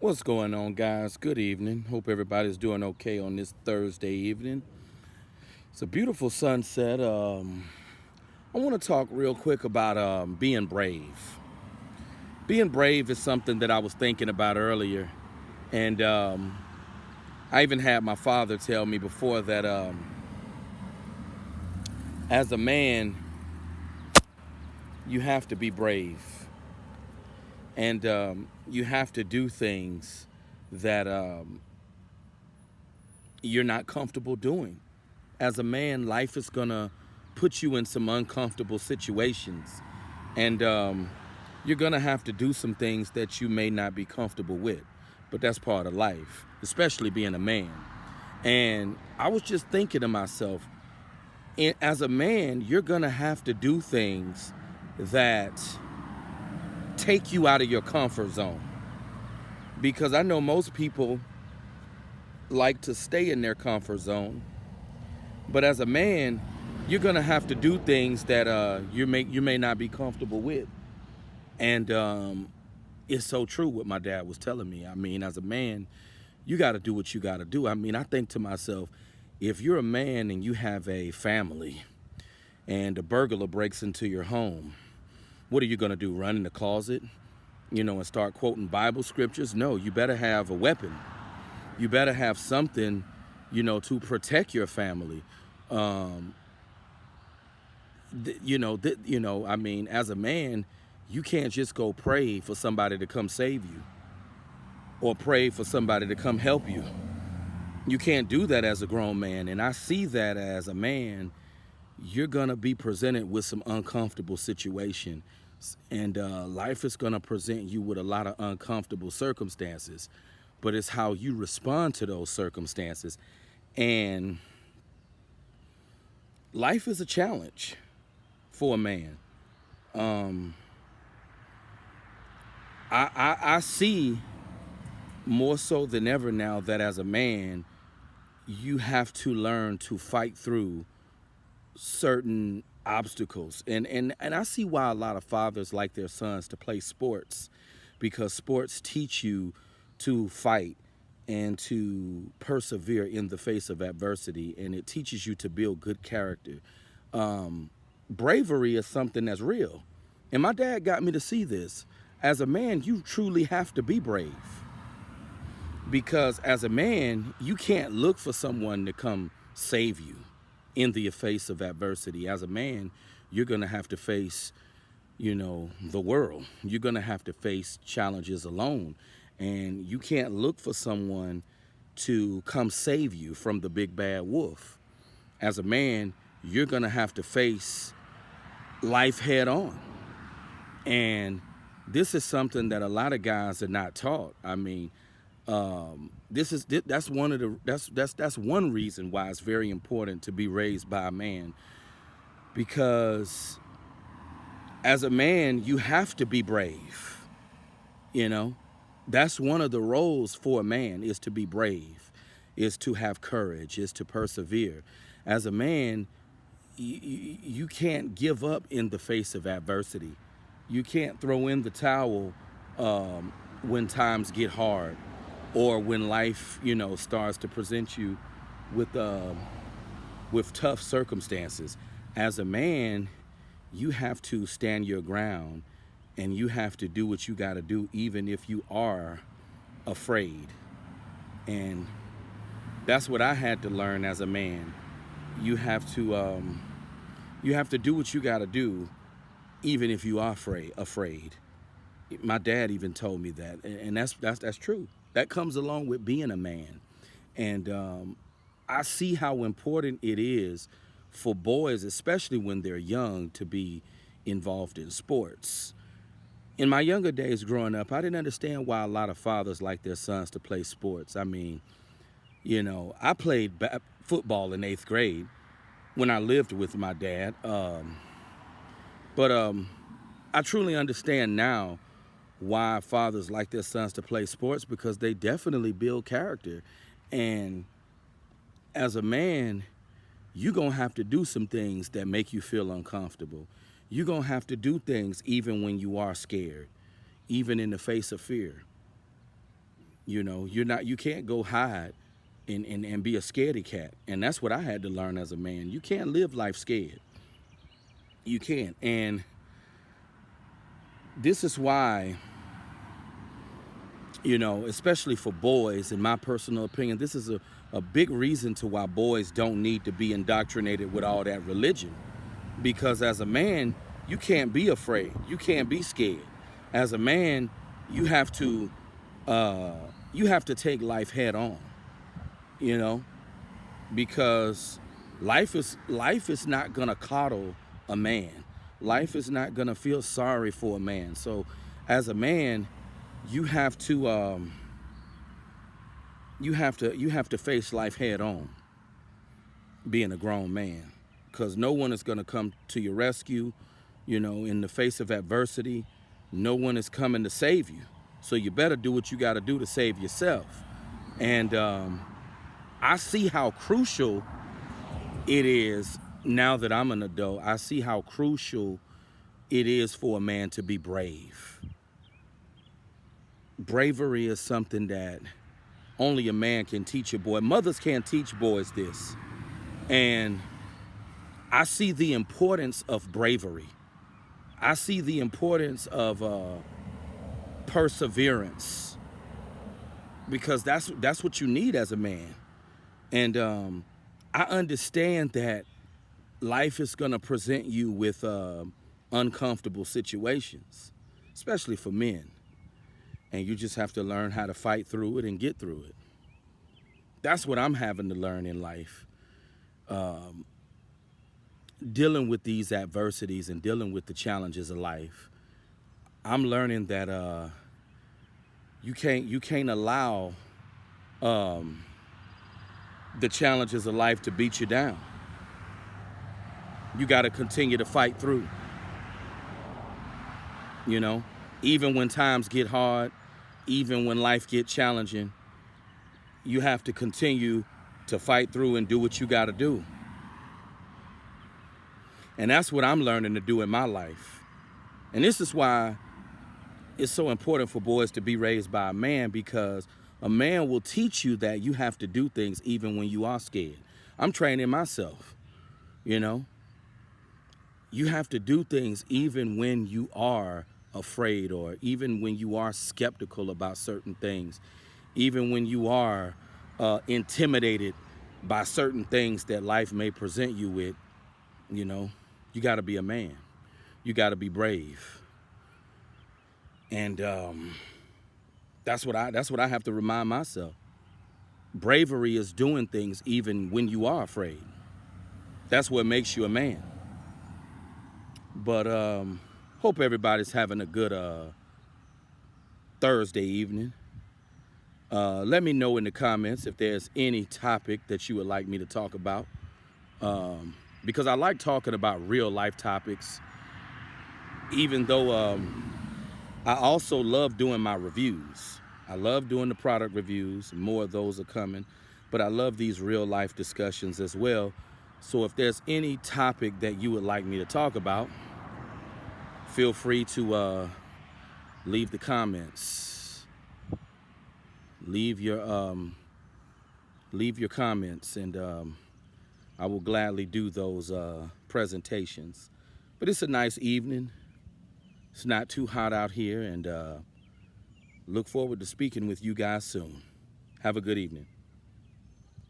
What's going on, guys? Good evening. Hope everybody's doing okay on this Thursday evening. It's a beautiful sunset. I want to talk real quick about being brave. Being brave is something that I was thinking about earlier, and I even had my father tell me before that as a man, you have to be brave, and you have to do things that you're not comfortable doing. As a man, life is gonna put you in some uncomfortable situations, and you're gonna have to do some things that you may not be comfortable with. But that's part of life, especially being a man. And I was just thinking to myself, as a man, you're gonna have to do things that take you out of your comfort zone. Because I know most people like to stay in their comfort zone. But as a man, you're gonna have to do things that you may not be comfortable with, and it's so true what my dad was telling me. I mean, as a man, you got to do what you got to do. I mean, I think to myself, if you're a man and you have a family, and a burglar breaks into your home, what are you gonna do? Run in the closet, and start quoting Bible scriptures? No, you better have a weapon. You better have something, to protect your family. Um, I mean, as a man, you can't just go pray for somebody to come save you or pray for somebody to come help you. You can't do that as a grown man. And I see that as a man, you're going to be presented with some uncomfortable situation. And life is going to present you with a lot of uncomfortable circumstances. But it's how you respond to those circumstances. And life is a challenge for a man. Um, I see more so than ever now that as a man, you have to learn to fight through certain obstacles. And I see why a lot of fathers like their sons to play sports, because sports teach you to fight and to persevere in the face of adversity, and it teaches you to build good character. Bravery is something that's real. And my dad got me to see this. As a man, you truly have to be brave. Because as a man, you can't look for someone to come save you in the face of adversity. As a man, you're going to have to face, the world. You're going to have to face challenges alone. And you can't look for someone to come save you from the big bad wolf. As a man, you're going to have to face life head on. And this is something that a lot of guys are not taught. I mean, that's one reason why it's very important to be raised by a man, because as a man you have to be brave. You know, that's one of the roles for a man, is to be brave, is to have courage, is to persevere. As a man, you can't give up in the face of adversity. You can't throw in the towel when times get hard, or when life, starts to present you with tough circumstances. As a man, you have to stand your ground, and you have to do what you got to do, even if you are afraid. And that's what I had to learn as a man. You have to do what you got to do, even if you are afraid. My dad even told me that, and that's true. That comes along with being a man. And I see how important it is for boys, especially when they're young, to be involved in sports. In my younger days growing up, I didn't understand why a lot of fathers like their sons to play sports. I mean, I played football in 8th grade when I lived with my dad. But I truly understand now why fathers like their sons to play sports, because they definitely build character. And as a man, you're going to have to do some things that make you feel uncomfortable. You're going to have to do things even when you are scared, even in the face of fear. You can't go hide and be a scaredy cat. And that's what I had to learn as a man. You can't live life scared. You can't. And this is why, especially for boys, in my personal opinion, this is a big reason to why boys don't need to be indoctrinated with all that religion. Because as a man, you can't be afraid. You can't be scared. As a man, you have to take life head on, you know, because life is not gonna coddle a man. Life is not gonna feel sorry for a man. So, as a man, you have to face life head on. Being a grown man, because no one is gonna come to your rescue, in the face of adversity. No one is coming to save you. So you better do what you got to do to save yourself. And I see how crucial it is now that I'm an adult. I see how crucial it is for a man to be brave. Bravery is something that only a man can teach a boy. Mothers can't teach boys this. And I see the importance of bravery. I see the importance of perseverance, because that's what you need as a man. And I understand that life is going to present you with uncomfortable situations, especially for men. And you just have to learn how to fight through it and get through it. That's what I'm having to learn in life. Dealing with these adversities and dealing with the challenges of life. I'm learning that you can't allow the challenges of life to beat you down. You got to continue to fight through. Even when times get hard, even when life gets challenging, you have to continue to fight through and do what you got to do. And that's what I'm learning to do in my life. And this is why it's so important for boys to be raised by a man, because a man will teach you that you have to do things even when you are scared. I'm training myself, You have to do things even when you are afraid, or even when you are skeptical about certain things, even when you are intimidated by certain things that life may present you with. You got to be a man. You got to be brave. And that's what I have to remind myself. Bravery is doing things even when you are afraid. That's what makes you a man. But hope everybody's having a good Thursday evening. Let me know in the comments if there's any topic that you would like me to talk about. Because I like talking about real life topics, even though I also love doing my reviews. I love doing the product reviews. More of those are coming. But I love these real life discussions as well. So if there's any topic that you would like me to talk about, feel free to leave the comments. Leave your comments, and I will gladly do those presentations. But it's a nice evening. It's not too hot out here, and look forward to speaking with you guys soon. Have a good evening.